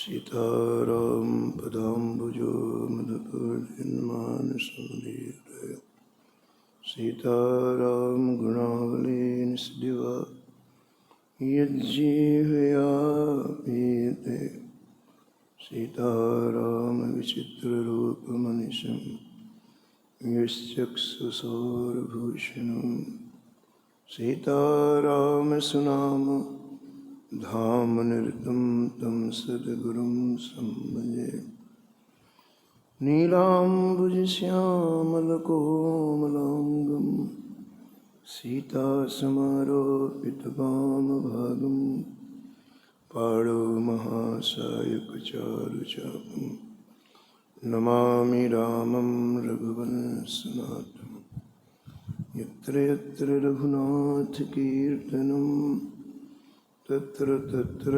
सीताराम पदाम्बुजो मदपर्यन्मानसमुदीरय सीताराम गुणावली निस्दिवा यज्जीवया पीते सीताराम विचित्ररूपमनिशं यश्चक्षुषोरभूषणं सीताराम सुनाम धाम निरतं तं सद्गुरुं संभजे नीलाम्बुजश्यामलकोमलाङ्गं सीतासमारोपितवामभागं पाणौ महासायकचारुचापं नमामि रामं रघुवंशनाथं यत्र यत्र रघुनाथकीर्तनं तत्र तत्र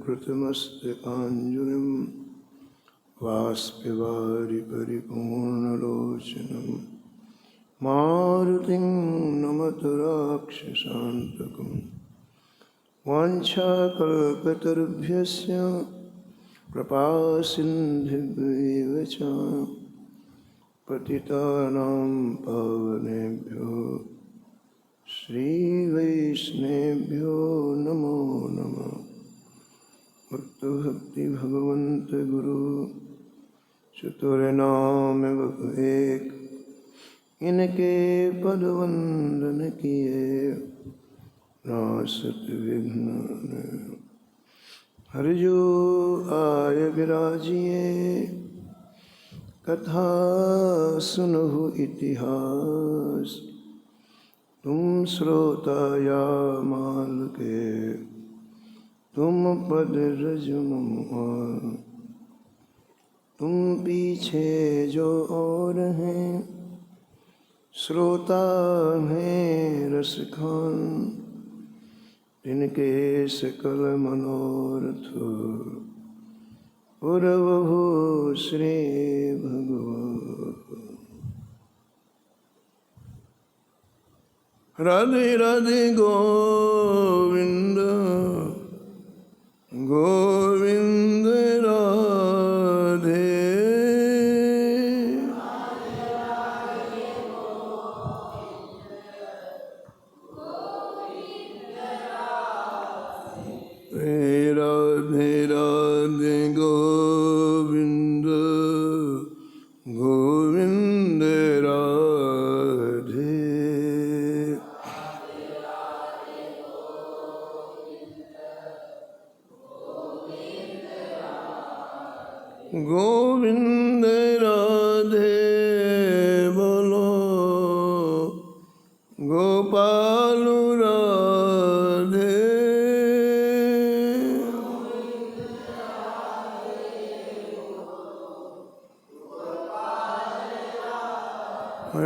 कृतमस्तकाञ्जलिं वाष्पवारि परिपूर्णलोचनं मारुतिं नमत राक्षसान्तकं वाञ्छाकल्पतरुभ्यश्च कृपासिन्धुभ्येव च पतितानां पावनेभ्यो श्रीवैष्णवेभ्यो नमो नमः। भक्ति भगवंत गुरु चतुर्नाम एक इनके पद वंदन किए नासत विघ्न हरिजो आय विराजिए कथा सुनहु इतिहास तुम श्रोता या माल के तुम पद रजनुआ तुम पीछे जो और हैं श्रोता हैं रसखान जिनके सकल मनोरथ पुरवहु श्री भगवान। राधे राधे गोविंद गोविंद राधे राधे राधे गोविंद गोविंद राधे गोविंद राधे बोलो गोपाल राधे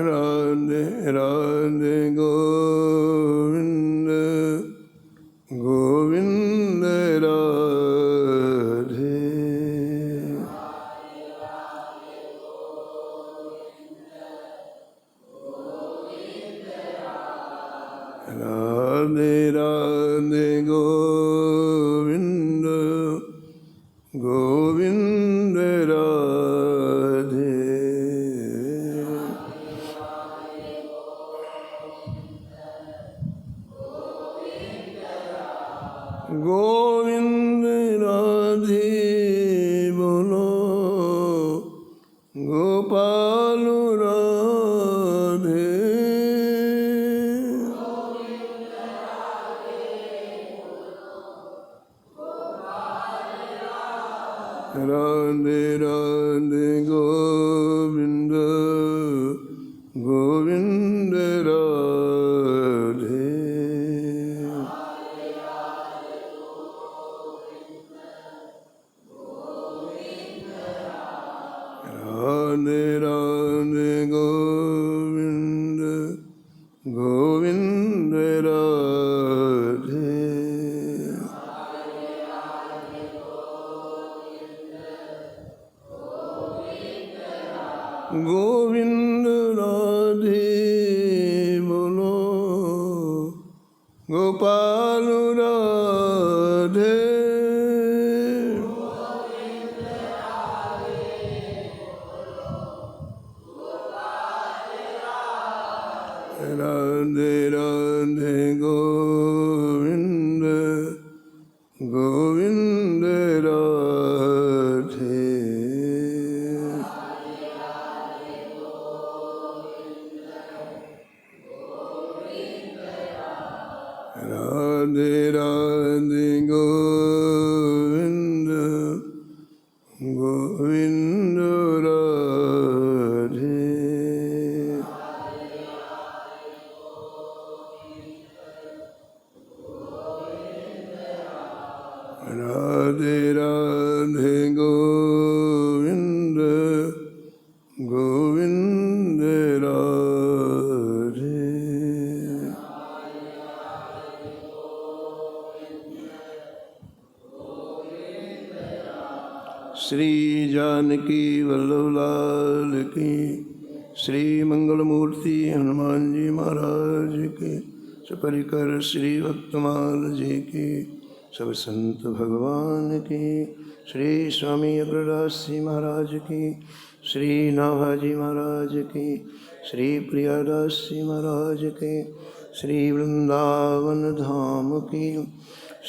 राधे राधे गोविंद गोविंद राधे राधे राधे गोविंद गोविंद राधे गोविंद राधे बोलो गोपाल राधे राधे राधे गोविंद गोविंद राधे राधे राधे गोविंद गोविंद राधे गोविंद राधे बोलो गोपाल राधे राधे राधे गोविंद गोविंद राधे। राधे राधे गोविंद गोविंद राधे। राधे राधे गोविंद गोविंद राधे। श्री जानकी वल्लभ लाल की, श्री मंगल मूर्ति हनुमान जी महाराज की, सपरिकर श्री भक्तमाल जी की, सब संत भगवान की, श्री स्वामी अग्रदास जी महाराज की, श्री नाभाजी महाराज की, श्री प्रियादास जी महाराज के, श्री वृंदावन धाम की,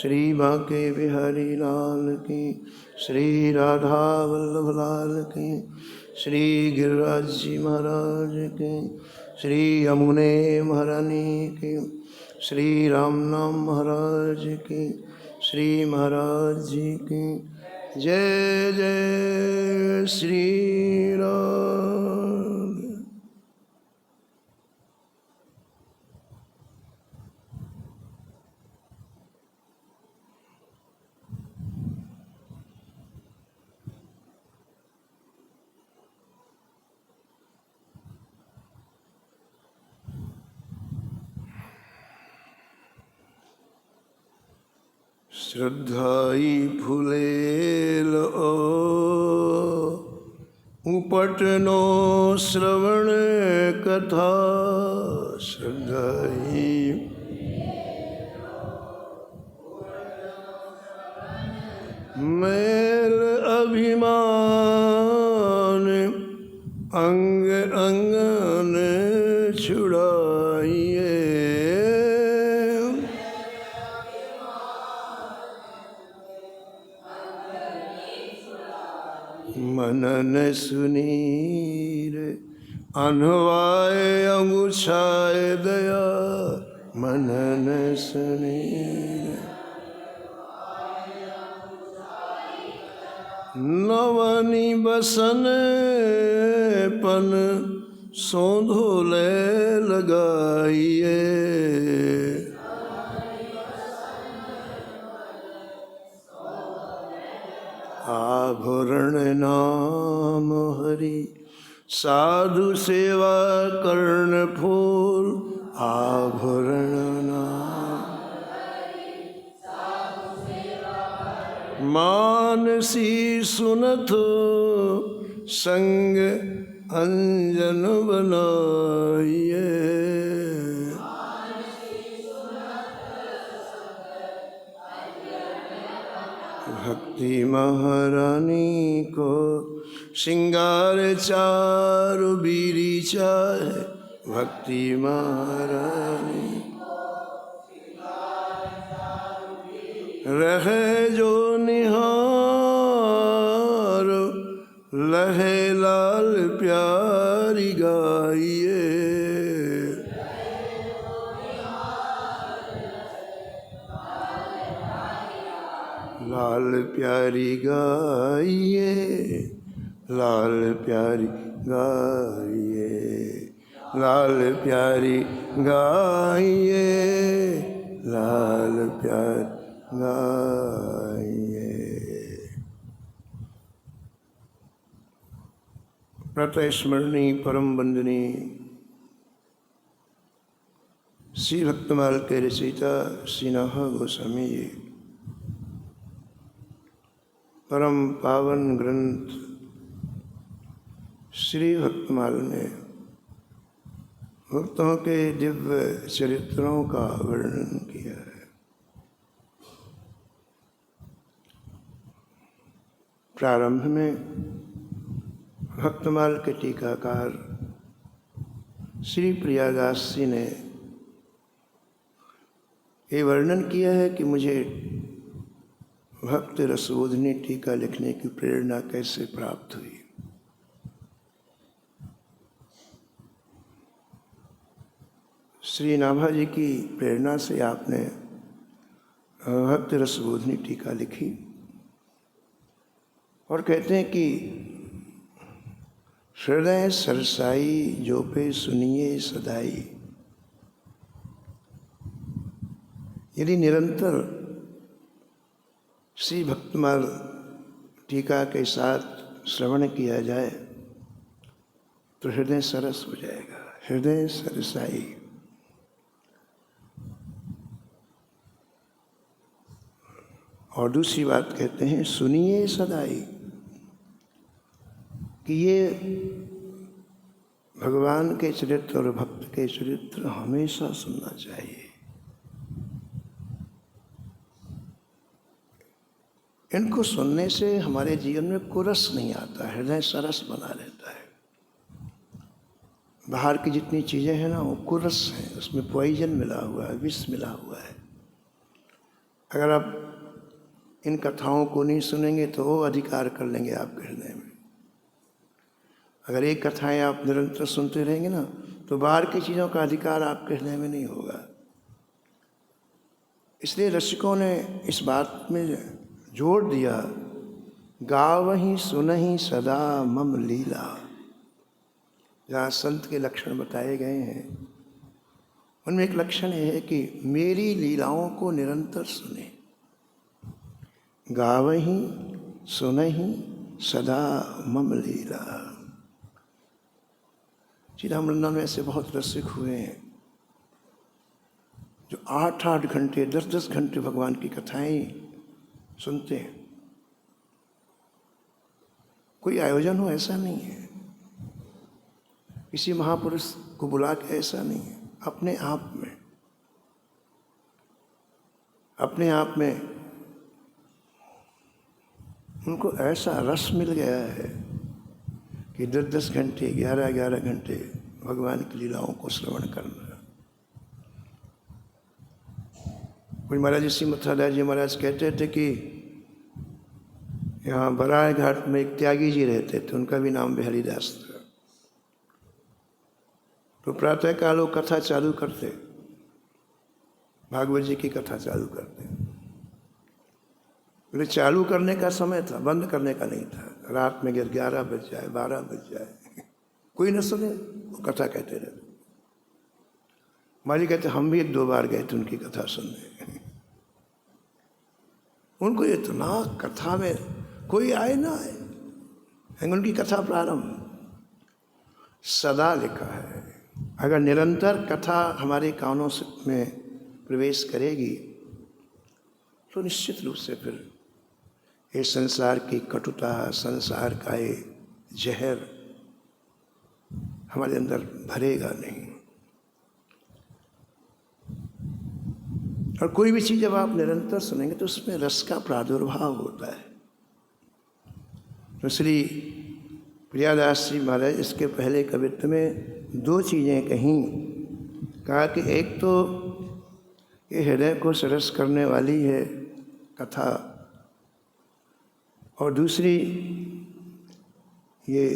श्री बांके बिहारी लाल की, श्री राधा वल्लभ लाल की, श्री गिरिराज जी महाराज की, श्री यमुने महारानी की, श्री राम नाम महाराज की, श्री महाराज जी की जय जय श्री राम। श्रद्धाई फुलेल उपटनो श्रवण कथा। श्रद्धाई मेल अभिमान अंग अंगन छुड़ाइए। मनन सुनीर अनवाय अंगुछाय दया। मनन सुनीर नवनी बसन पन सौंधोले लगाइए। आभरण नाम हरि साधु सेवा कर्ण फूल। आभरण नाम मानसी सुनत संग अंजन बनाइए। भक्ति महारानी को श्रृंगार चारु बीरी चाहे। भक्ति महारानी रहे जो निहार लहे लाल प्यारी गाइए। लाल प्यारी गाइए। लाल प्यारी गाइए। लाल प्यारी गाइए। लाल प्यारी गाइए। प्रातः स्मरणी परम वंदनी श्री भक्तमाल के रचयिता श्री नाहा गोस्वामी जी परम पावन ग्रंथ श्री भक्तमाल में भक्तों के दिव्य चरित्रों का वर्णन किया है। प्रारंभ में भक्तमाल के टीकाकार श्री प्रियादास जी ने ये वर्णन किया है कि मुझे भक्त रसबोधिनी टीका लिखने की प्रेरणा कैसे प्राप्त हुई। श्री नाभा जी की प्रेरणा से आपने भक्त रसबोधिनी टीका लिखी और कहते हैं कि हृदय सरसाई जो पे सुनिए सदाई। यदि निरंतर श्री भक्तमाल टीका के साथ श्रवण किया जाए तो हृदय सरस हो जाएगा, हृदय सरसाई। और दूसरी बात कहते हैं सुनिए सदाई, कि ये भगवान के चरित्र और भक्त के चरित्र हमेशा सुनना चाहिए। इनको सुनने से हमारे जीवन में कुरस नहीं आता, हृदय सरस बना रहता है। बाहर की जितनी चीज़ें हैं ना वो कुरस हैं, उसमें पॉइजन मिला हुआ है, विष मिला हुआ है। अगर आप इन कथाओं को नहीं सुनेंगे तो वो अधिकार कर लेंगे आपके हृदय में। अगर एक कथाएं आप निरंतर सुनते रहेंगे ना तो बाहर की चीज़ों का अधिकार आपके हृदय में नहीं होगा। इसलिए रसिकों ने इस बात में जोड़ दिया, गावहीं सुनहीं सदा मम लीला। जहाँ संत के लक्षण बताए गए हैं उनमें एक लक्षण है कि मेरी लीलाओं को निरंतर सुने। गावहीं सुनहीं सदा मम लीला। श्री रामलला में ऐसे बहुत रसिक हुए हैं जो 8-8 घंटे 10-10 घंटे भगवान की कथाएं सुनते हैं। कोई आयोजन हो ऐसा नहीं है, किसी महापुरुष को बुला के ऐसा नहीं है, अपने आप में उनको ऐसा रस मिल गया है कि 10-10 घंटे 11-11 घंटे भगवान की लीलाओं को श्रवण करना। कोई महाराज जी मथुरादास जी महाराज कहते थे कि यहाँ बराह घाट में एक त्यागी जी रहते थे, उनका भी नाम बिहारीदास था। तो प्रातःकाल वो कथा चालू करते, भागवत जी की कथा चालू करते। बोले चालू करने का समय था, बंद करने का नहीं था। रात में 11 बज जाए 12 बज जाए कोई न सुने, वो कथा कहते रहते। माली कहते हम भी 1-2 बार गए थे उनकी कथा सुनने। उनको इतना कथा में कोई आए ना आए, उनकी कथा प्रारंभ सदा लिखा है। अगर निरंतर कथा हमारे कानों में प्रवेश करेगी तो निश्चित रूप से फिर ये संसार की कटुता, संसार का ये जहर हमारे अंदर भरेगा नहीं। और कोई भी चीज़ जब आप निरंतर सुनेंगे तो उसमें रस का प्रादुर्भाव होता है। तो श्री प्रियादास जी महाराज इसके पहले कवित्व में 2 चीज़ें कहीं। कहा कि एक तो ये हृदय को सरस करने वाली है कथा, और दूसरी ये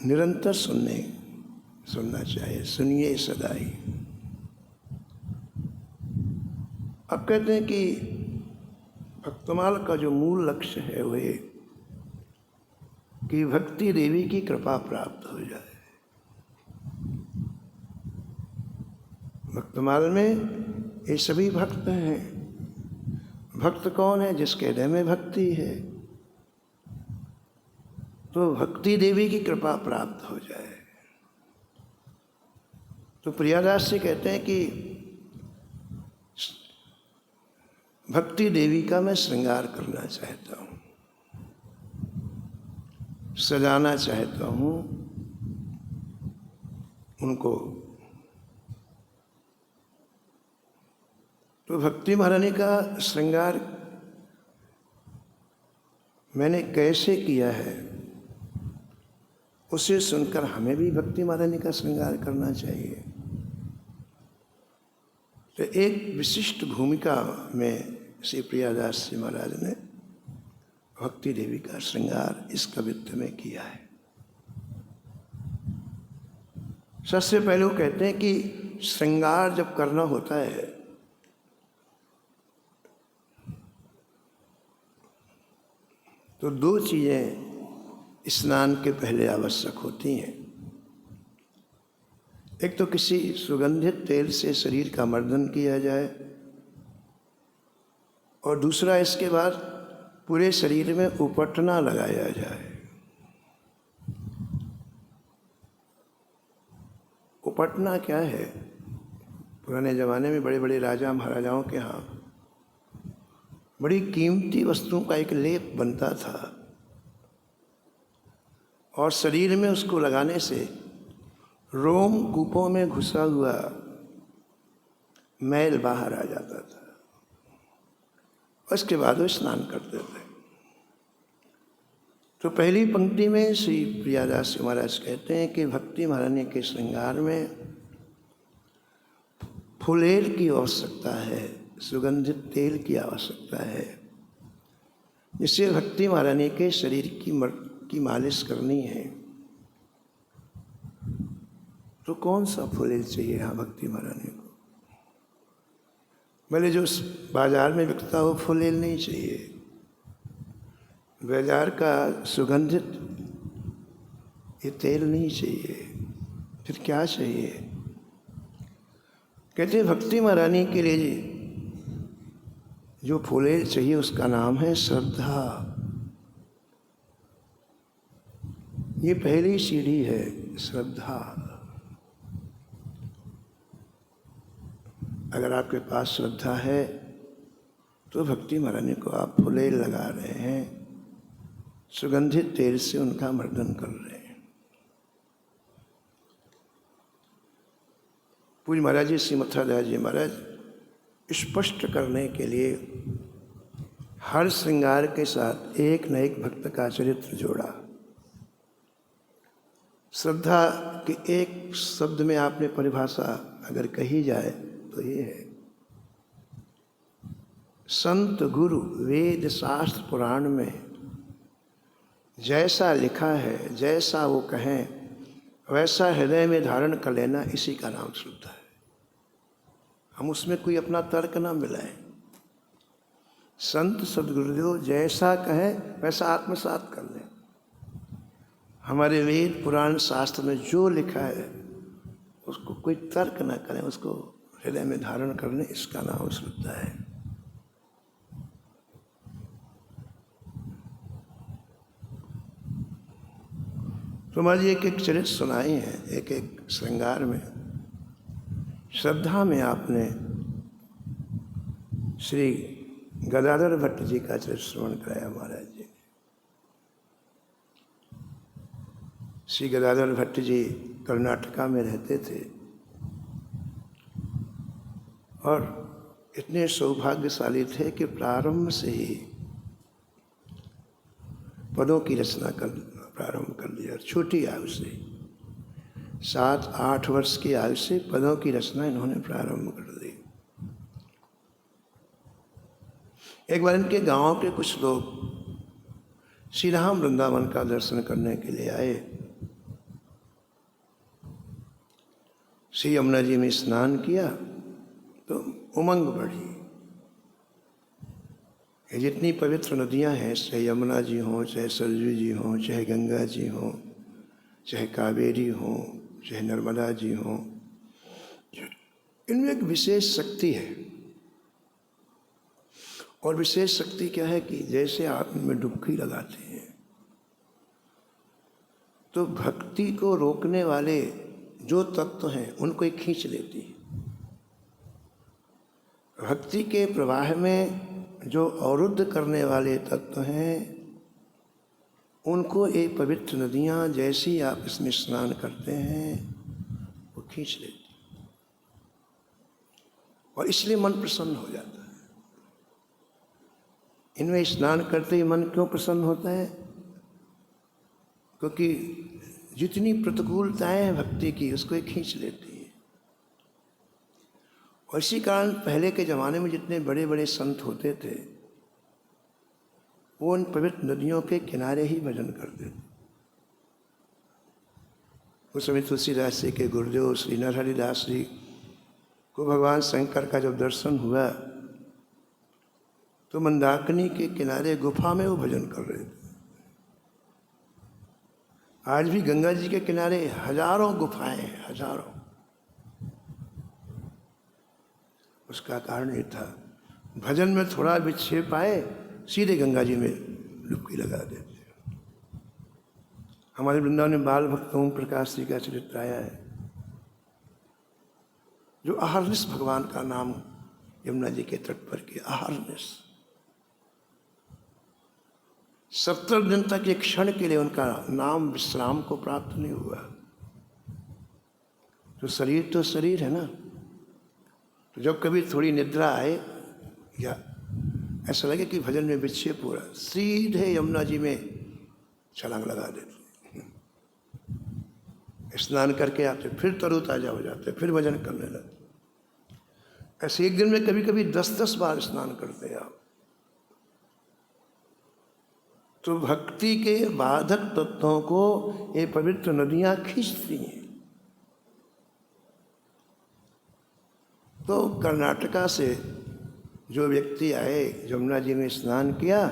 निरंतर सुनना चाहिए, सुनिए सदाई। अब कहते हैं कि भक्तमाल का जो मूल लक्ष्य है वो ये कि भक्ति देवी की कृपा प्राप्त हो जाए। भक्तमाल में ये सभी भक्त हैं। भक्त कौन है? जिसके हृदय में भक्ति है, तो भक्ति देवी की कृपा प्राप्त हो जाए। तो प्रियादास जी कहते हैं कि भक्ति देवी का मैं श्रृंगार करना चाहता हूँ, सजाना चाहता हूँ उनको। तो भक्ति महारानी का श्रृंगार मैंने कैसे किया है उसे सुनकर हमें भी भक्ति महारानी का श्रृंगार करना चाहिए। तो एक विशिष्ट भूमिका में श्री प्रियादास जी महाराज ने भक्ति देवी का श्रृंगार इस कवित्व में किया है। सबसे पहले वो कहते हैं कि श्रृंगार जब करना होता है तो दो चीज़ें स्नान के पहले आवश्यक होती हैं। एक तो किसी सुगंधित तेल से शरीर का मर्दन किया जाए, और दूसरा इसके बाद पूरे शरीर में उपटना लगाया जाए। उपटना क्या है? पुराने ज़माने में बड़े बड़े राजा महाराजाओं के यहाँ बड़ी कीमती वस्तुओं का एक लेप बनता था, और शरीर में उसको लगाने से रोम कूपों में घुसा हुआ मैल बाहर आ जाता था। उसके बाद वो स्नान करते थे। तो पहली पंक्ति में श्री प्रियादास महाराज कहते हैं कि भक्ति महारानी के श्रृंगार में फुलेल की आवश्यकता है, सुगंधित तेल की आवश्यकता है, जिससे भक्ति महारानी के शरीर की मालिश करनी है। तो कौन सा फुलेल चाहिए यहाँ भक्ति महारानी को? भले जो बाजार में बिकता हो फुलेल नहीं चाहिए। बाजार का सुगंधित ये तेल नहीं चाहिए। फिर क्या चाहिए? कहते हैं भक्ति महारानी के लिए जो फुलेल चाहिए उसका नाम है श्रद्धा। ये पहली सीढ़ी है, श्रद्धा। अगर आपके पास श्रद्धा है तो भक्ति महारानी को आप फुलेल लगा रहे हैं, सुगंधित तेल से उनका मर्दन कर रहे हैं। पूज्य महाराज जी श्री मथुरादास जी महाराज स्पष्ट करने के लिए हर श्रृंगार के साथ एक न एक भक्त का चरित्र जोड़ा। श्रद्धा के एक शब्द में आपने परिभाषा अगर कही जाए तो ये है, संत गुरु वेद शास्त्र पुराण में जैसा लिखा है, जैसा वो कहें वैसा हृदय में धारण कर लेना, इसी का नाम श्रद्धा है। हम उसमें कोई अपना तर्क ना मिलाएं। संत सदगुरुदेव जैसा कहें वैसा आत्मसात कर लें। हमारे वेद पुराण शास्त्र में जो लिखा है उसको कोई तर्क ना करें, उसको हृदय में धारण कर लें, इसका नाम श्रद्धा है। तो महाराज एक एक चरित्र सुनाए हैं, एक एक श्रृंगार में। श्रद्धा में आपने श्री गदाधर भट्ट जी का चरित्र श्रवण कराया महाराज जी। श्री गदाधर भट्ट जी कर्नाटका में रहते थे और इतने सौभाग्यशाली थे कि प्रारंभ से ही पदों की रचना प्रारंभ कर दिया। छोटी आयु से 7-8 वर्ष की आयु से पदों की रचना इन्होंने प्रारंभ कर दी। एक बार इनके गांव के कुछ लोग श्री राम वृंदावन का दर्शन करने के लिए आए। श्री यमुना जी में स्नान किया तो उमंग बढ़ी। ये जितनी पवित्र नदियां हैं, चाहे यमुना जी हों, चाहे सरजू जी हों, चाहे गंगा जी हों, चाहे कावेरी हों, चाहे नर्मदा जी हों, इनमें एक विशेष शक्ति है। और विशेष शक्ति क्या है कि जैसे आप इनमें डुबकी लगाते हैं तो भक्ति को रोकने वाले जो तत्व हैं उनको एक खींच लेती है। भक्ति के प्रवाह में जो अवरुद्ध करने वाले तत्व हैं उनको ये पवित्र नदियाँ जैसी आप इसमें स्नान करते हैं वो खींच लेती, और इसलिए मन प्रसन्न हो जाता है। इनमें स्नान करते ही मन क्यों प्रसन्न होता है? क्योंकि जितनी प्रतिकूलताएं हैं भक्ति की उसको ये खींच लेती है। और इसी कारण पहले के ज़माने में जितने बड़े बड़े संत होते थे वो उन पवित्र नदियों के किनारे ही भजन करते थे। उस समय तुलसीदास जी के गुरुदेव श्री नरहरिदास जी को भगवान शंकर का जब दर्शन हुआ तो मंदाकिनी के किनारे गुफा में वो भजन कर रहे थे। आज भी गंगा जी के किनारे हजारों गुफाएं हैं, हजारों। उसका कारण ये था भजन में थोड़ा विक्षेप आए सीधे गंगा जी में डुबकी लगा देते। हमारे वृंदावन में बाल भक्त ओम प्रकाश जी का चरित्र आया है, जो अहरनिश भगवान का नाम यमुना जी के तट पर किया। अहरनिश 70 दिन तक एक क्षण के लिए उनका नाम विश्राम को प्राप्त नहीं हुआ। तो शरीर तो शरीर है ना, तो जब कभी थोड़ी निद्रा आए या ऐसा लगे कि भजन में विक्षेप हो रहा, सीधे यमुना जी में छलांग लगा देते, स्नान करके आते, फिर तरोताजा हो जाते, फिर भजन करने लगते। ऐसे एक दिन में कभी कभी 10-10 बार स्नान करते आप। तो भक्ति के बाधक तत्वों को ये पवित्र नदियां खींचती हैं। तो कर्नाटका से जो व्यक्ति आए, यमुना जी में स्नान किया,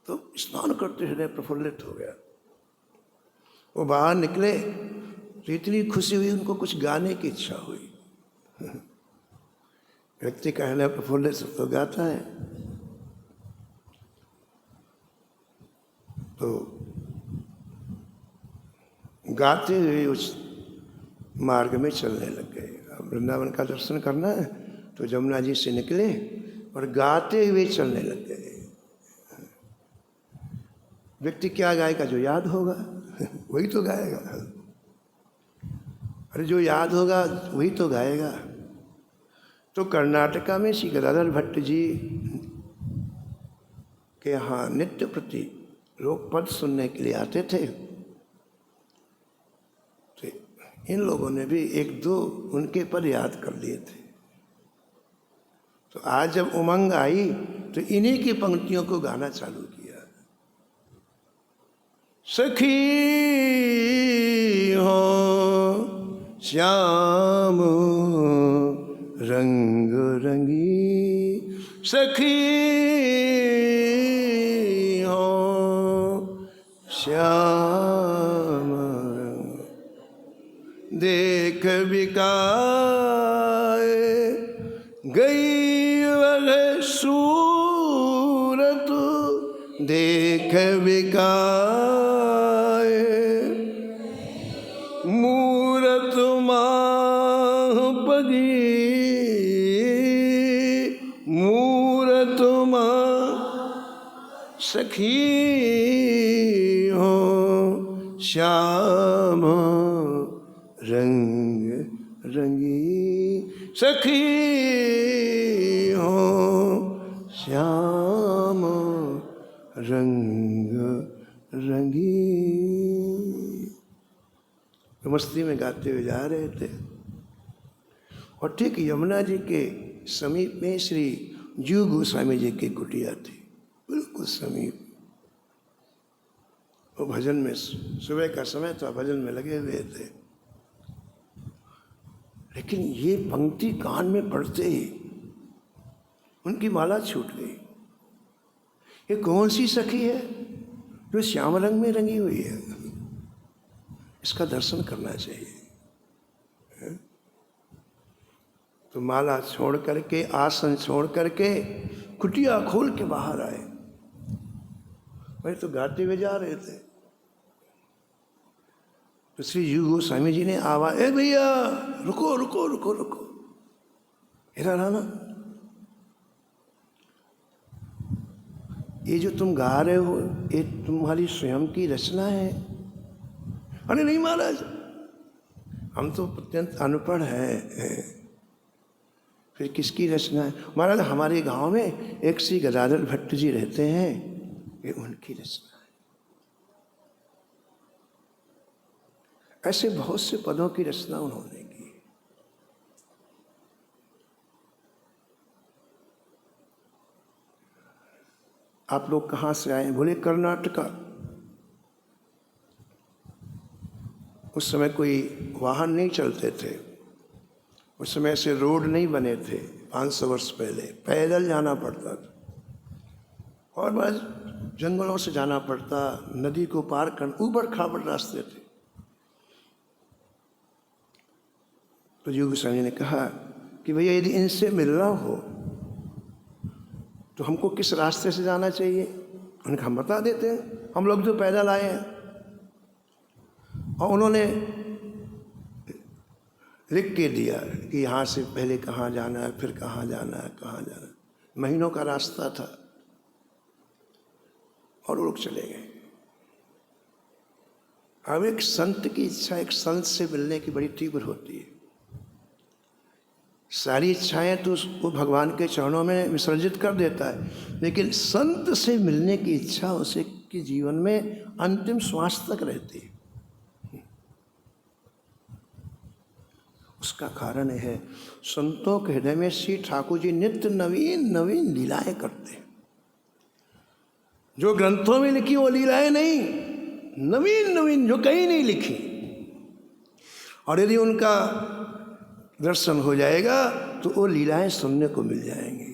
तो स्नान करते हृदय प्रफुल्लित हो गया। वो बाहर निकले तो इतनी खुशी हुई, उनको कुछ गाने की इच्छा हुई। व्यक्ति का हृदय प्रफुल्लित तो गाता है। तो गाते हुए उस मार्ग में चलने लग गए। अब वृंदावन का दर्शन करना है तो यमुना जी से निकले और गाते हुए चलने लग गए। व्यक्ति क्या गाएगा? जो याद होगा वही तो गाएगा। अरे जो याद होगा वही तो गाएगा। तो कर्नाटका में श्री गदाधर भट्ट जी के यहाँ नित्य प्रति लोग पद सुनने के लिए आते थे। तो इन लोगों ने भी 1-2 उनके पद याद कर लिए थे। तो आज जब उमंग आई तो इन्हीं की पंक्तियों को गाना चालू किया। सखी हो श्याम रंग रंगी, सखी हो श्याम रंग, देख बिकाए गई वह सूरत, देख बिकाए मूरत माहपदी, मूरत सखी हो श्याम रंग रंगी, सखी हो श्याम रंग रंगी। मस्ती में गाते हुए जा रहे थे और ठीक यमुना जी के समीप में श्री जीव गोस्वामी जी की कुटिया थी, बिल्कुल समीप। वो भजन में, सुबह का समय था, भजन में लगे हुए थे। लेकिन ये पंक्ति कान में पड़ते ही उनकी माला छूट गई। ये कौन सी सखी है जो श्याम रंग में रंगी हुई है? इसका दर्शन करना चाहिए। तो माला छोड़ करके, आसन छोड़ करके कुटिया खोल के बाहर आए। वही तो गाते हुए जा रहे थे। तो श्री जीव गोस्वामी जी ने आवाज, ए भैया रुको रुको रुको रुको, इधर आना। ये जो तुम गा रहे हो ये तुम्हारी स्वयं की रचना है? अरे नहीं महाराज, हम तो अत्यंत अनपढ़ हैं। फिर किसकी रचना है? महाराज हमारे गांव में एक श्री गदाधर भट्ट जी रहते हैं, ये उनकी रचना है। ऐसे बहुत से पदों की रचना उन्होंने की। आप लोग कहाँ से आए? बोले कर्नाटका। उस समय कोई वाहन नहीं चलते थे, उस समय ऐसे रोड नहीं बने थे। 500 वर्ष पहले पैदल जाना पड़ता था और बस जंगलों से जाना पड़ता, नदी को पार कर, ऊबड़ खाबड़ रास्ते थे। तो योगी स्वामी ने कहा कि भैया यदि इनसे मिलना हो तो हमको किस रास्ते से जाना चाहिए? उन्होंने कहा हम बता देते हैं, हम लोग जो पैदल आए हैं। और उन्होंने लिख के दिया कि यहाँ से पहले कहाँ जाना है, फिर कहाँ जाना है, कहाँ जाना है। महीनों का रास्ता था और वो लोग चले गए। अब एक संत की इच्छा एक संत से मिलने की बड़ी तीव्र होती है। सारी इच्छाएं तो उसको भगवान के चरणों में विसर्जित कर देता है, लेकिन संत से मिलने की इच्छा उसे के जीवन में अंतिम श्वास तक रहती है। उसका कारण है संतों के हृदय में श्री ठाकुर जी नित्य नवीन नवीन लीलाएं करते हैं। जो ग्रंथों में लिखी वो लीलाएं नहीं, नवीन नवीन जो कहीं नहीं लिखी। और यदि उनका दर्शन हो जाएगा तो वो लीलाएं सुनने को मिल जाएंगी।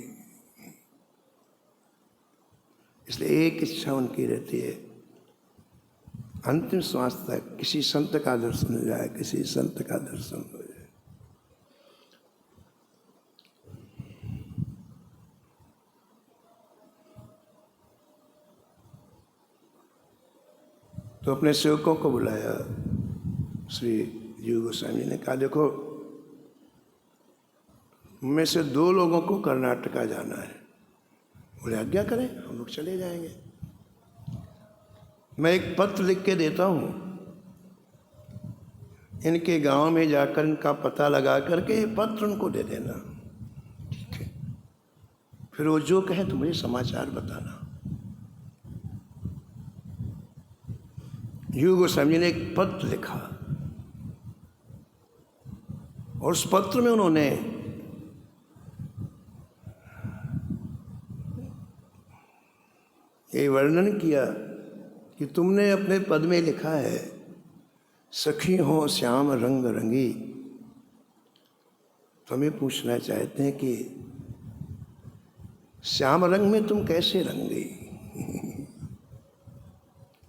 इसलिए एक इच्छा उनकी रहती है, अंतिम श्वास तक किसी संत का दर्शन हो जाए, किसी संत का दर्शन हो जाए। तो अपने सेवकों को बुलाया। श्री जीव गोस्वामी ने कहा देखो, में से 2 लोगों को कर्नाटका जाना है। बोले आज्ञा करें, हम लोग चले जाएंगे। मैं एक पत्र लिख के देता हूँ, इनके गांव में जाकर इनका पता लगा करके ये पत्र उनको दे देना, ठीक है? फिर वो जो कहें तो मुझे समाचार बताना। जीव गोस्वामी ने एक पत्र लिखा और उस पत्र में उन्होंने ये वर्णन किया कि तुमने अपने पद में लिखा है सखी हो श्याम रंग रंगी। तो हमें पूछना चाहते हैं कि श्याम रंग में तुम कैसे रंग गई?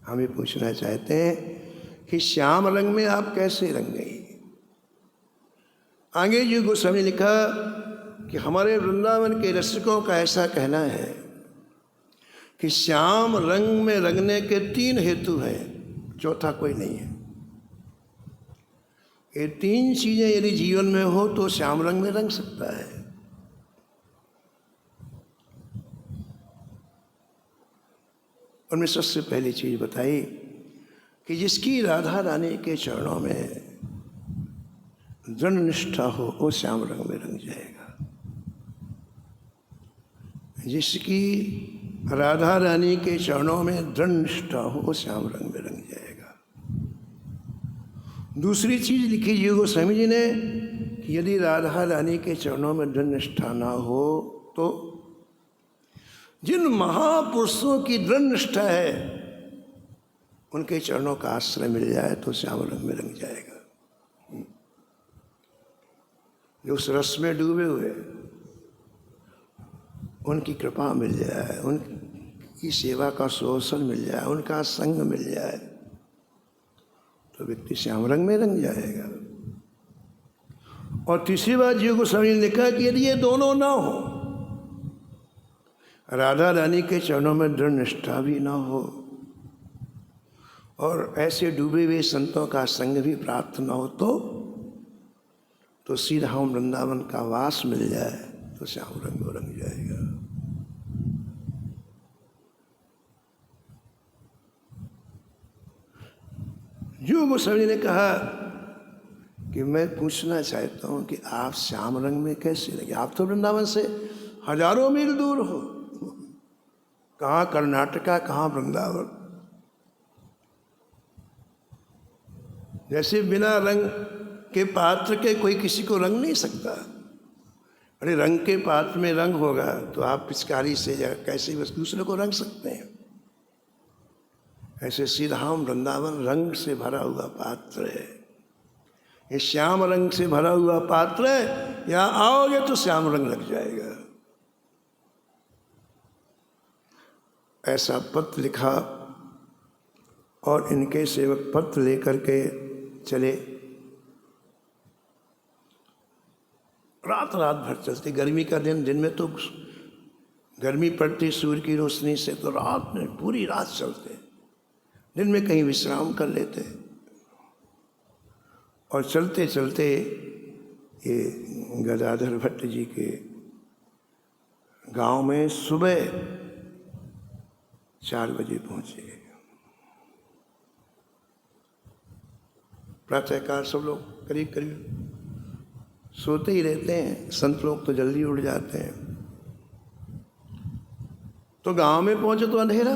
हमें पूछना चाहते हैं कि श्याम रंग में आप कैसे रंग गई? आगे जी गोस्वामी ने लिखा कि हमारे वृंदावन के रसिकों का ऐसा कहना है कि श्याम रंग में रंगने के 3 हेतु हैं, चौथा कोई नहीं है। ये 3 चीजें यदि जीवन में हो तो श्याम रंग में रंग सकता है। उनमें सबसे पहली चीज बताई कि जिसकी राधा रानी के चरणों में दृढ़ निष्ठा हो वो श्याम रंग में रंग जाएगा। जिसकी राधा रानी के चरणों में दृढ़ निष्ठा हो वो श्याम रंग में रंग जाएगा। दूसरी चीज लिखी जीव गोस्वामी जी ने कि यदि राधा रानी के चरणों में दृढ़ निष्ठा ना हो तो जिन महापुरुषों की दृढ़ निष्ठा है उनके चरणों का आश्रय मिल जाए तो श्याम रंग में रंग जाएगा। जो उस रस में डूबे हुए उनकी कृपा मिल जाए, उनकी सेवा का शोषण मिल जाए, उनका संग मिल जाए तो व्यक्ति श्याम रंग में रंग जाएगा। और तीसरी बात जीव गोस्वामी ने लिखा कि यदि ये दोनों ना हो, राधा रानी के चरणों में दृढ़ निष्ठा भी ना हो और ऐसे डूबे हुए संतों का संग भी प्राप्त न हो तो सीधा हम वृंदावन का वास मिल जाए तो श्याम रंग में रंग जाएगा। जो गोस्वामी ने कहा कि मैं पूछना चाहता हूं कि आप श्याम रंग में कैसे लगे? आप तो वृंदावन से हजारों मील दूर हो, कहाँ कर्नाटका, कहाँ वृंदावन। जैसे बिना रंग के पात्र के कोई किसी को रंग नहीं सकता। अरे रंग के पात्र में रंग होगा तो आप पिचकारी से या कैसे बस दूसरे को रंग सकते हैं। ऐसे श्री धाम वृंदावन रंग से भरा हुआ पात्र है। ये श्याम रंग से भरा हुआ पात्र है, यहाँ आओगे तो श्याम रंग लग जाएगा। ऐसा पत्र लिखा और इनके सेवक पत्र लेकर के चले। रात रात भर चलते। गर्मी का दिन में तो गर्मी पड़ती सूर्य की रोशनी से, तो रात में पूरी रात चलते। दिन में कहीं विश्राम कर लेते। और चलते चलते ये गदाधर भट्ट जी के गांव में सुबह 4 बजे पहुंचे। प्रातःकाल सब लोग करीब करीब सोते ही रहते हैं, संत लोग तो जल्दी उठ जाते हैं। तो गांव में पहुंचे तो अंधेरा,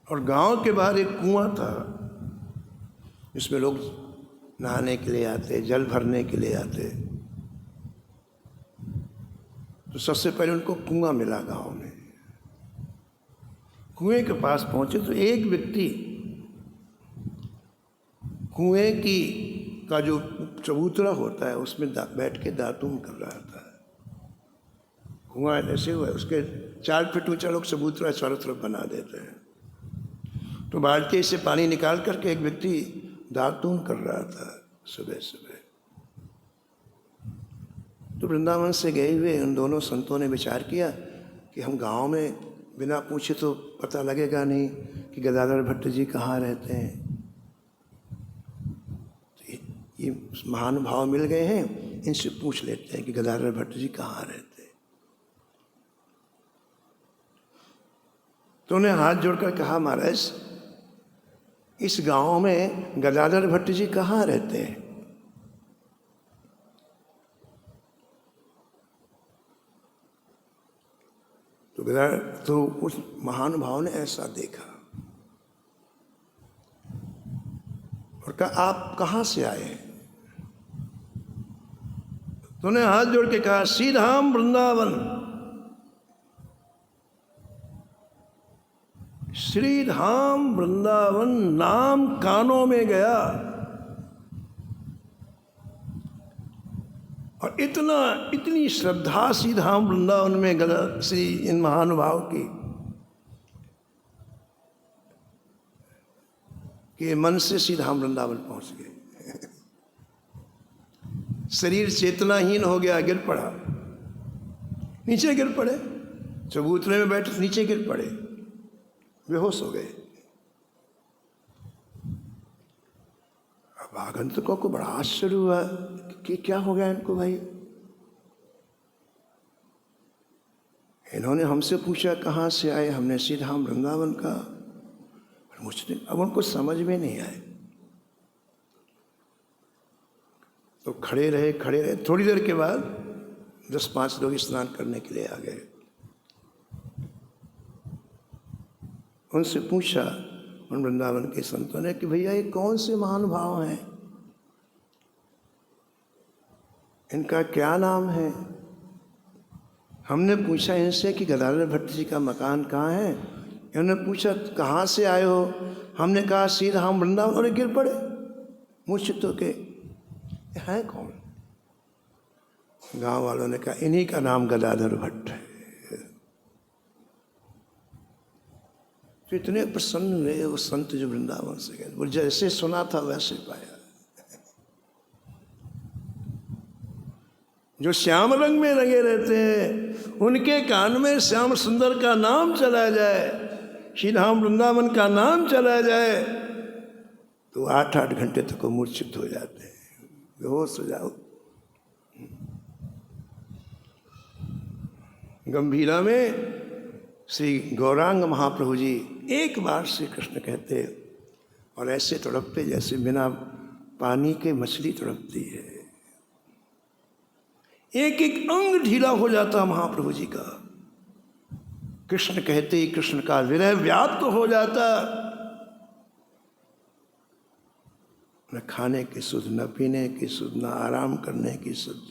और गांव के बाहर एक कुआं था जिसमें लोग नहाने के लिए आते, जल भरने के लिए आते। तो सबसे पहले उनको कुआं मिला गांव में। कुएं के पास पहुंचे तो एक व्यक्ति कुएं की का जो चबूतरा होता है उसमें बैठ के दातून कर रहा था। कुआं ऐसे हुआ है, उसके 4 फीट ऊंचा लोग चबूतरा चारों तरफ बना देते हैं। तो बाल्टी से पानी निकाल करके एक व्यक्ति दातून कर रहा था सुबह सुबह। तो वृंदावन से गए हुए उन दोनों संतों ने विचार किया कि हम गांव में बिना पूछे तो पता लगेगा नहीं कि गदाधर भट्ट जी कहाँ रहते हैं। तो ये महानुभाव मिल गए हैं, इनसे पूछ लेते हैं कि गदाधर भट्ट जी कहाँ रहते हैं। तो उन्हें हाथ जोड़कर कहा, महाराज इस गांव में गदाधर भट्ट जी कहाँ रहते हैं? तो उस महानुभाव ने ऐसा देखा और कहा, आप कहाँ से आए हैं? तो उन्हें हाथ जोड़ के कहा, श्री धाम वृंदावन। श्री धाम वृंदावन नाम कानों में गया और इतनी श्रद्धा श्री धाम वृंदावन में श्री इन महानुभाव की कि मन से श्री धाम वृंदावन पहुंच गए। शरीर चेतनाहीन हो गया, गिर पड़ा, नीचे गिर पड़े, चबूतरे में बैठे नीचे गिर पड़े, बेहोश हो गए। अब आगंतुकों को बड़ा आश्चर्य हुआ कि क्या हो गया इनको भाई। इन्होंने हमसे पूछा कहाँ से आए, हमने श्री धाम वृंदावन का। मुझे अब उनको समझ में नहीं आए। तो खड़े रहे। थोड़ी देर के बाद 10-5 लोग स्नान करने के लिए आ गए। उनसे पूछा उन वृंदावन के संतों ने कि भैया ये कौन से महानुभाव हैं, इनका क्या नाम है? हमने पूछा इनसे कि गदाधर भट्ट जी का मकान कहाँ है। इन्होंने पूछा कहाँ से आए हो? हमने कहा श्री धाम वृंदावन। और गिर पड़े मूर्छित होके, है कौन? गांव वालों ने कहा इन्हीं का नाम गदाधर भट्ट है। तो इतने प्रसन्न रहे वो संत जो वृंदावन से गए, वो जैसे सुना था वैसे पाया। जो श्याम रंग में रंगे रहते हैं उनके कान में श्याम सुंदर का नाम चला जाए, श्री धाम वृंदावन का नाम चला जाए, तो 8-8 घंटे तक वो मूर्छित हो जाते हैं, बेहोश हो जाओ। गंभीरा में श्री गौरांग महाप्रभु जी एक बार श्री कृष्ण कहते और ऐसे तड़पते जैसे बिना पानी के मछली तड़पती है। एक एक अंग ढीला हो जाता महाप्रभु जी का। कृष्ण कहते ही कृष्ण का विरह व्याप्त हो जाता। न खाने की सुध, न पीने की सुध, न आराम करने की सुध।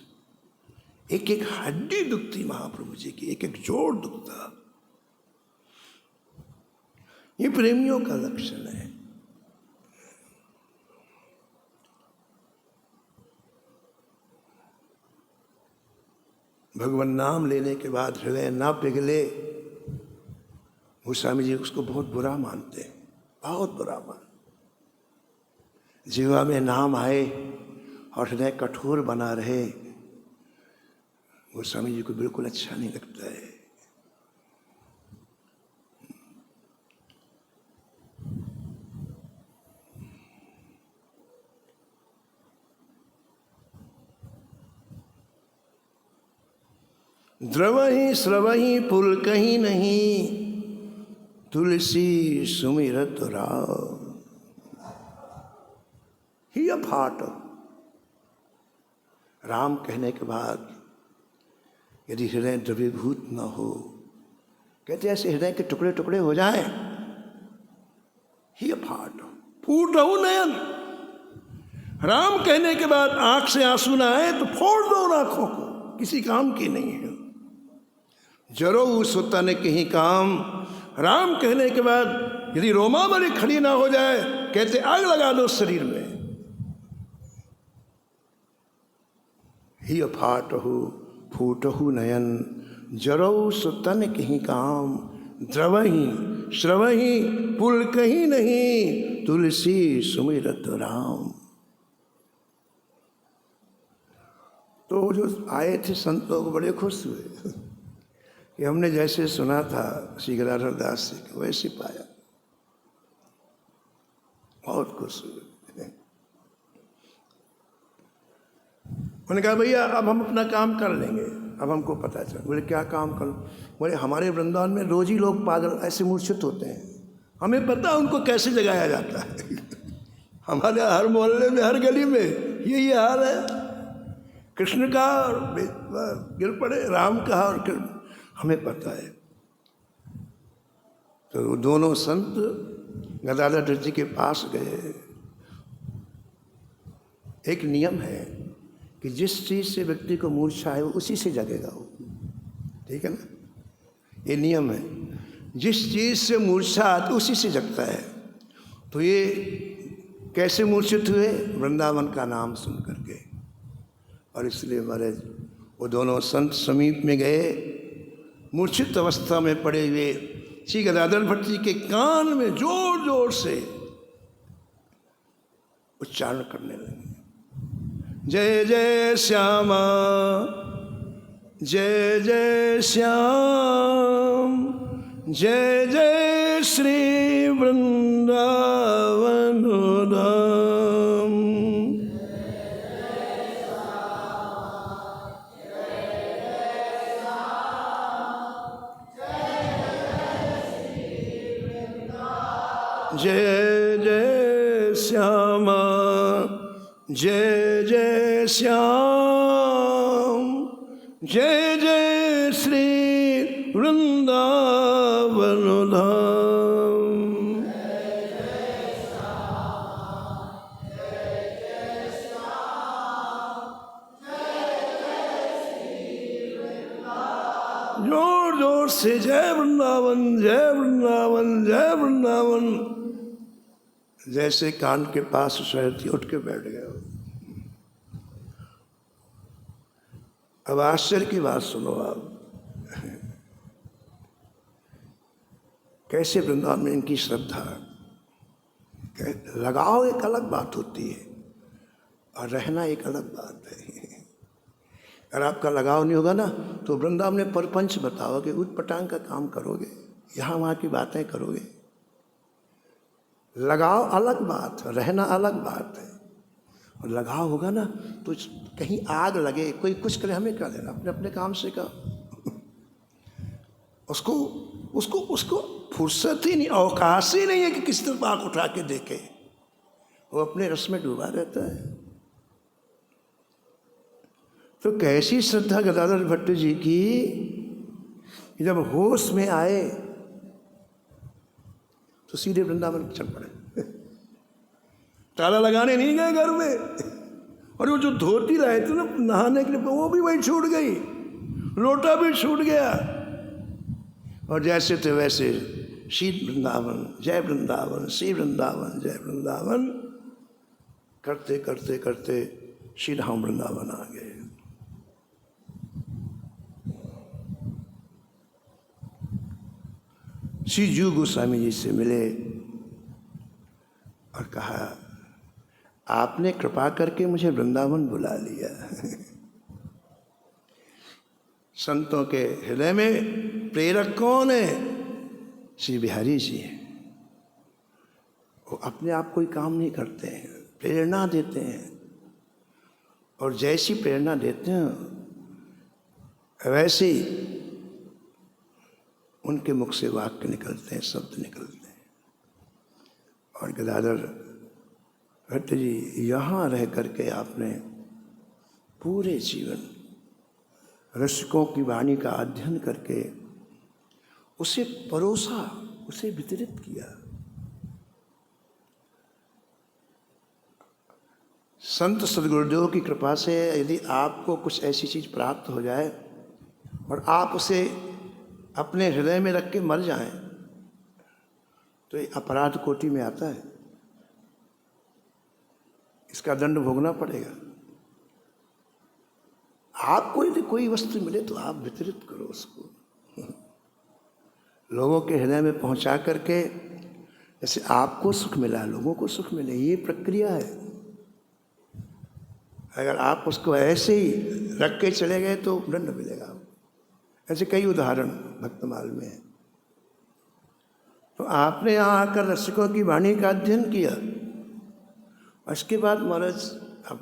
एक एक हड्डी दुखती महाप्रभु जी की, एक एक जोड़ दुखता। ये प्रेमियों का लक्षण है। भगवान नाम लेने के बाद हृदय ना पिघले, गोस्वामी जी उसको बहुत बुरा मानते हैं, बहुत बुरा मान। जीवा में नाम आए और हृदय कठोर बना रहे, गोस्वामी जी को बिल्कुल अच्छा नहीं लगता है। द्रवहि स्रवहि पुल कहीं नहीं, तुलसी सुमिरत राम। ही अ पार्ट राम कहने के बाद यदि हृदय द्रवीभूत न हो, कहते ऐसे हृदय के टुकड़े टुकड़े हो जाएं, ही अ पार्ट फूट दो नयन। राम कहने के बाद आंख से आंसू ना आए तो फोड़ दो आंखों को, किसी काम की नहीं है। जरो सुतन कहीं काम, राम कहने के बाद यदि रोमावली खड़ी ना हो जाए, कहते आग लगा दो शरीर में। ही फाटहु फूटहु नयन, जरो सुतन कहीं काम, द्रवहि श्रवहि पुल कहीं नहीं, तुलसी सुमिरत राम। तो जो आए थे संत लोग बड़े खुश हुए कि हमने जैसे सुना था श्री गदाधर दास जी को वैसे पाया, बहुत खुश हुए। उन्होंने कहा भैया अब हम अपना काम कर लेंगे, अब हमको पता चला। बोले क्या काम कर? बोले हमारे वृंदावन में रोज ही लोग पागल ऐसे मूर्छित होते हैं, हमें पता उनको कैसे जगाया जाता है। हमारे हर मोहल्ले में हर गली में यही हाल है, कृष्ण का गिर पड़े, राम का और हमें पता है। तो दोनों संत गदाधर जी के पास गए। एक नियम है कि जिस चीज़ से व्यक्ति को मूर्छा है वो उसी से जगेगा वो, ठीक है ना, ये नियम है। जिस चीज़ से मूर्छा आती उसी से जगता है। तो ये कैसे मूर्छित हुए? वृंदावन का नाम सुन करके। और इसलिए हमारे वो दोनों संत समीप में गए, मूर्छित अवस्था में पड़े हुए श्री गदाधर भट्ट जी के कान में जोर जोर से उच्चारण करने लगे, जय जय श्यामा जय जय श्याम, जय जय श्री वृंदावन धाम। जय जय श्यामा जय जय श्याम, जय जय श्री वृंदावन धाम। जोर जोर से जय वृंदावन जय वृंदावन जय वृंदावन। जैसे कान के पास शहर उठ के बैठ गया। अब आश्चर्य की बात सुनो आप, कैसे वृंदावन में इनकी श्रद्धा। लगाव एक अलग बात होती है और रहना एक अलग बात है। अगर आपका लगाव नहीं होगा ना तो वृंदावन में परपंच बताओगे, उठ पटांग का काम करोगे, यहाँ वहाँ की बातें करोगे। लगाव अलग बात, रहना अलग बात है। और लगाव होगा ना तो कहीं आग लगे, कोई कुछ करे, हमें क्या देना, अपने अपने काम से का। उसको उसको उसको फुर्सत ही नहीं, अवकाश ही नहीं है कि किसी तरफ आँख उठा के देखे। वो अपने रस में डूबा रहता है। तो कैसी श्रद्धा गदाधर भट्ट जी की, जब होश में आए तो सीधे वृंदावन चल पड़े। ताला लगाने नहीं गए घर में, और वो जो धोती लाए थे ना नहाने के लिए वो भी वही छूट गई, लोटा भी छूट गया। और जैसे थे वैसे श्री वृंदावन जय वृंदावन, श्री वृंदावन जय वृंदावन करते करते करते श्री राम वृंदावन आ गए। श्री जीव गोस्वामी जी से मिले और कहा, आपने कृपा करके मुझे वृंदावन बुला लिया। संतों के हृदय में प्रेरक कौन है? श्री बिहारी जी हैं। वो अपने आप कोई काम नहीं करते हैं, प्रेरणा देते हैं, और जैसी प्रेरणा देते हैं वैसे ही उनके मुख से वाक्य निकलते हैं, शब्द निकलते हैं। और गदाधर भट्ट जी यहाँ रह करके आपने पूरे जीवन रसिकों की वाणी का अध्ययन करके उसे परोसा, उसे वितरित किया। संत सद्गुरुदेव की कृपा से यदि आपको कुछ ऐसी चीज़ प्राप्त हो जाए और आप उसे अपने हृदय में रख के मर जाएं, तो ये अपराध कोटि में आता है, इसका दंड भोगना पड़ेगा। आपको यदि कोई वस्तु मिले तो आप वितरित करो उसको, लोगों के हृदय में पहुंचा करके, जैसे आपको सुख मिला लोगों को सुख मिले, ये प्रक्रिया है। अगर आप उसको ऐसे ही रख के चले गए तो दंड मिलेगा। ऐसे कई उदाहरण भक्तमाल में है। तो आपने यहाँ आकर रसिकों की वाणी का अध्ययन किया, उसके बाद महाराज अब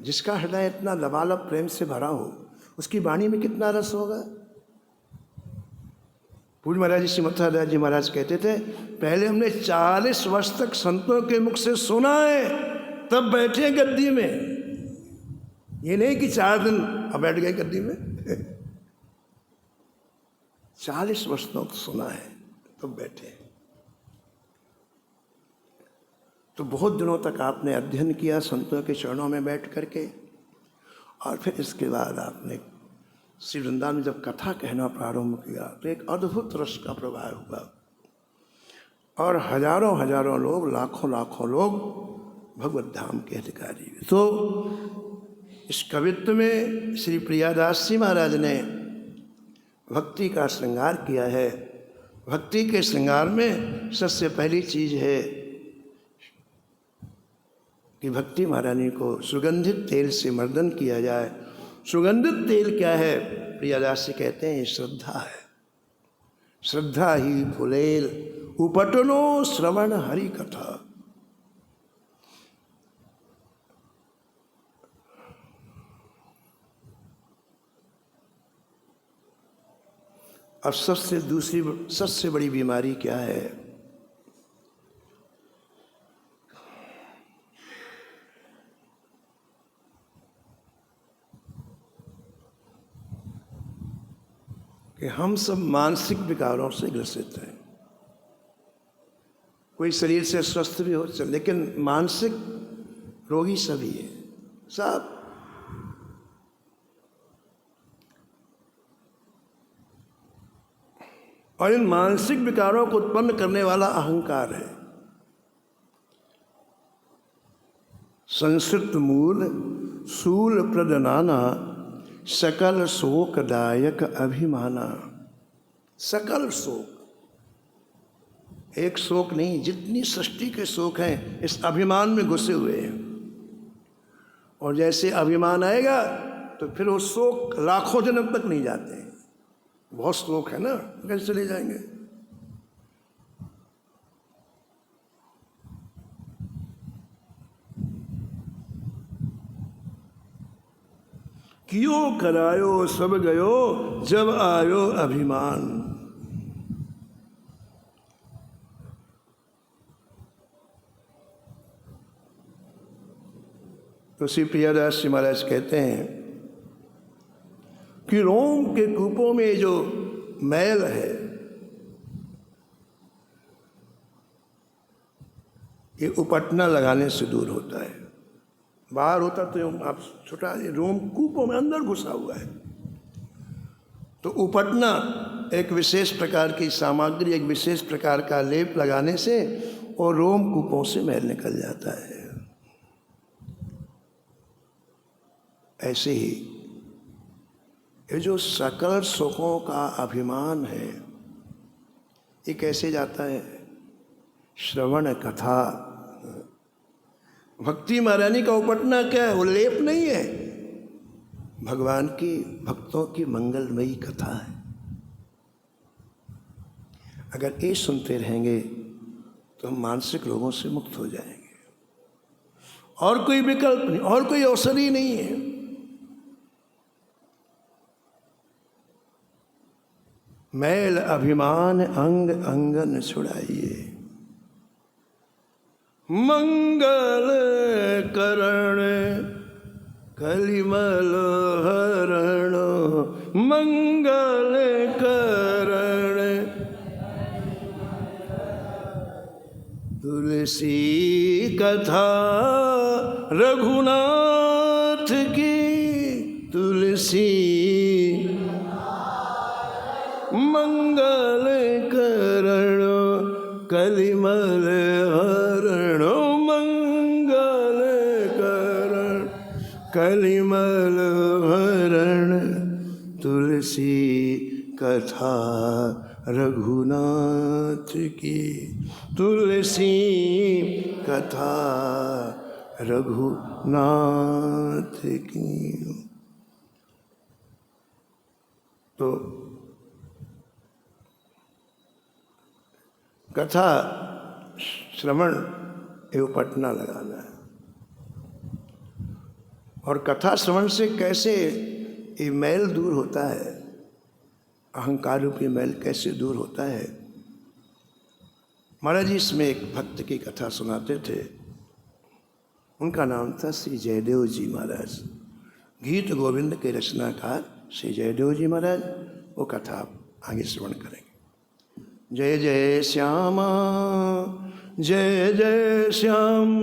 जिसका हृदय इतना लबालब प्रेम से भरा हो उसकी वाणी में कितना रस होगा। पूज्य महाराज श्री मथुरा जी महाराज कहते थे, पहले हमने 40 वर्ष तक संतों के मुख से सुना है, तब बैठे गद्दी में। ये नहीं कि 4 दिन अब बैठ गए गद्दी में। 40 वर्ष तक सुना है तब बैठे। तो बहुत दिनों तक आपने अध्ययन किया संतों के चरणों में बैठ करके, और फिर इसके बाद आपने श्री वृंदावन में जब कथा कहना प्रारंभ किया तो एक अद्भुत रस का प्रवाह हुआ, और हजारों हजारों लोग, लाखों लाखों लोग भगवत धाम के अधिकारी हुए। तो इस कवित्व में श्री प्रियादास जी महाराज ने भक्ति का श्रृंगार किया है। भक्ति के श्रृंगार में सबसे पहली चीज है कि भक्ति महारानी को सुगंधित तेल से मर्दन किया जाए। सुगंधित तेल क्या है? प्रियादास जी कहते हैं श्रद्धा है। श्रद्धा ही फुलेल उपटनो श्रवण हरि कथा। अब सबसे बड़ी बीमारी क्या है? कि हम सब मानसिक विकारों से ग्रसित हैं। कोई शरीर से स्वस्थ भी हो, लेकिन मानसिक रोगी सभी है, सब। और इन मानसिक विकारों को उत्पन्न करने वाला अहंकार है। संस्कृत मूल शूल प्रदनाना सकल शोकदायक अभिमाना। सकल शोक, एक शोक नहीं, जितनी सृष्टि के शोक हैं इस अभिमान में घुसे हुए हैं। और जैसे अभिमान आएगा तो फिर वो शोक लाखों जन्म तक नहीं जाते हैं। बहुत शोक है ना, कैसे चले जाएंगे? कियो करायो सब गयो जब आयो अभिमान। तो श्री प्रियादास जी महाराज कहते हैं कि रोम के कूपों में जो मैल है, ये उपटना लगाने से दूर होता है। बाहर होता तो आप छोटा रोम कूपों में अंदर घुसा हुआ है। तो उपटना एक विशेष प्रकार की सामग्री, एक विशेष प्रकार का लेप लगाने से और रोम कूपों से मैल निकल जाता है। ऐसे ही ये जो सकल सुखों का अभिमान है, ये कैसे जाता है? श्रवण कथा। भक्ति महारानी का उपटना क्या है? वो लेप नहीं है, भगवान की भक्तों की मंगलमयी कथा है। अगर ये सुनते रहेंगे तो हम मानसिक रोगों से मुक्त हो जाएंगे। और कोई विकल्प नहीं, और कोई अवसर ही नहीं है। मैल अभिमान अंग अंगन छुड़ाइए, मंगल करण कलिमल हरण, मंगल करण तुलसी कथा रघुनाथ की, तुलसी मंगल करण कलिमल हरण, मंगल करण कलिमल हरण तुलसी कथा रघुनाथ की, तुलसी कथा रघुनाथ की। तो कथा श्रवण एवं उपटना लगाना है। और कथा श्रवण से कैसे ये मैल दूर होता है, अहंकार रूपी मैल कैसे दूर होता है? महाराज जी इसमें एक भक्त की कथा सुनाते थे। उनका नाम था श्री जयदेव जी महाराज, गीत गोविंद के रचनाकार श्री जयदेव जी महाराज। वो कथा आप आगे श्रवण करेंगे। जय जय श्यामा जय जय श्याम,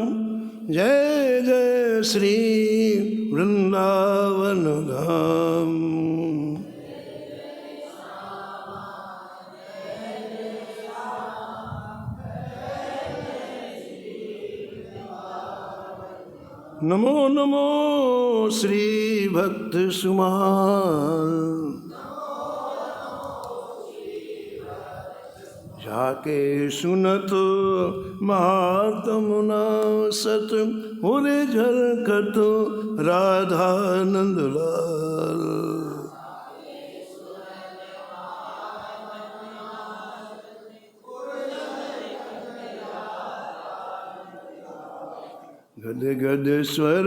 जय जय श्री वृंदावन धाम। नमो नमो श्री भक्त सुमाल, जाके सुनत महात्मुना सत, उरे झलकत राधानंद लाल। गद गद स्वर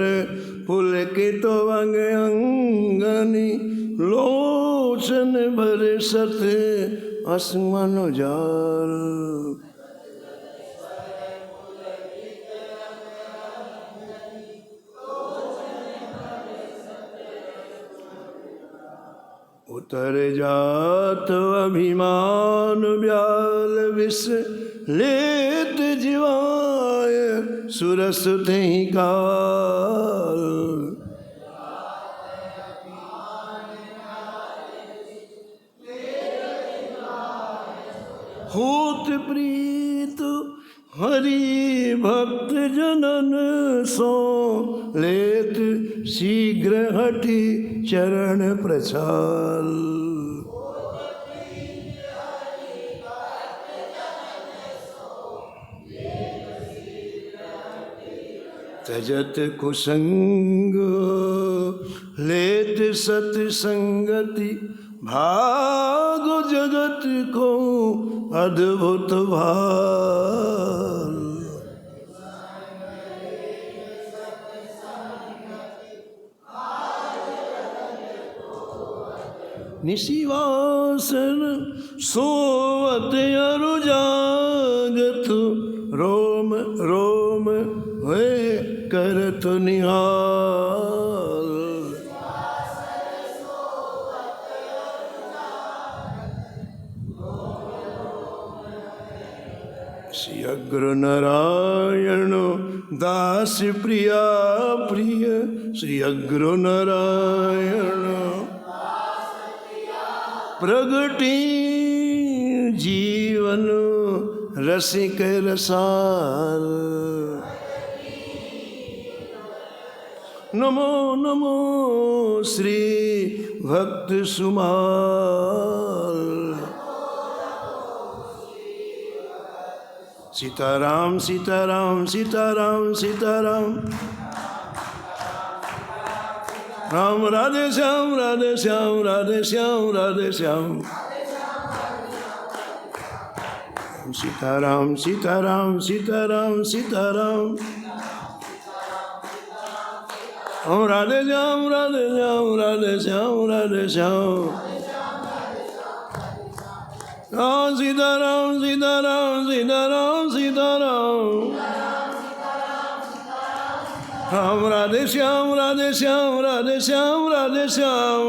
पुलकित अंग अंगनी, लोचन बरसत आसमान जाल। उतर जात अभिमान ब्याल विष, लेत जीवाय सुरस तेहि काल। होत प्रीत हरि भक्त जनन सो, लेत शीघ्र हटि चरण प्रचाल। तजत कुसंग लेत सत्संगति, भागो जगत को अद्भुत भाल। निशिवासन सोवत अरु जागत, रोम रोम वे करत निहाल। अग्र नारायण दास प्रिया प्रिय श्री अग्र नारायण प्रगटी जीवन रसिक रसाल नमो नमो श्री भक्त सुमाल सीताराम सीताराम सीताराम सीताराम राम राधे श्याम राधे श्याम राधे श्याम राधे श्याम सीताराम सीताराम सीताराम सीताराम हम राधे श्याम राधे श्याम राधे श्याम राधे श्याम राम सीताराम सीताराम सीताराम सीताराम हम राधे श्याम राधे श्याम राधे श्याम राधे श्याम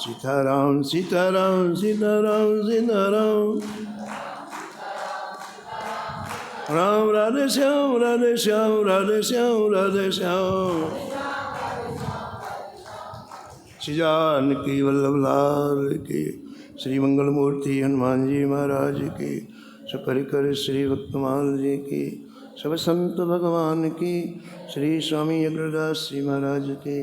सीताराम सीताराम सीताराम सीताराम राम राधे श्याम राधे श्याम राधे श्याम राधे श्याम श्री जानकी वल्लभ लाल की श्री मंगल मूर्ति हनुमान जी महाराज की सपरिकर श्री भक्तमाल जी की सब संत भगवान की श्री स्वामी अग्रदास जी महाराज की।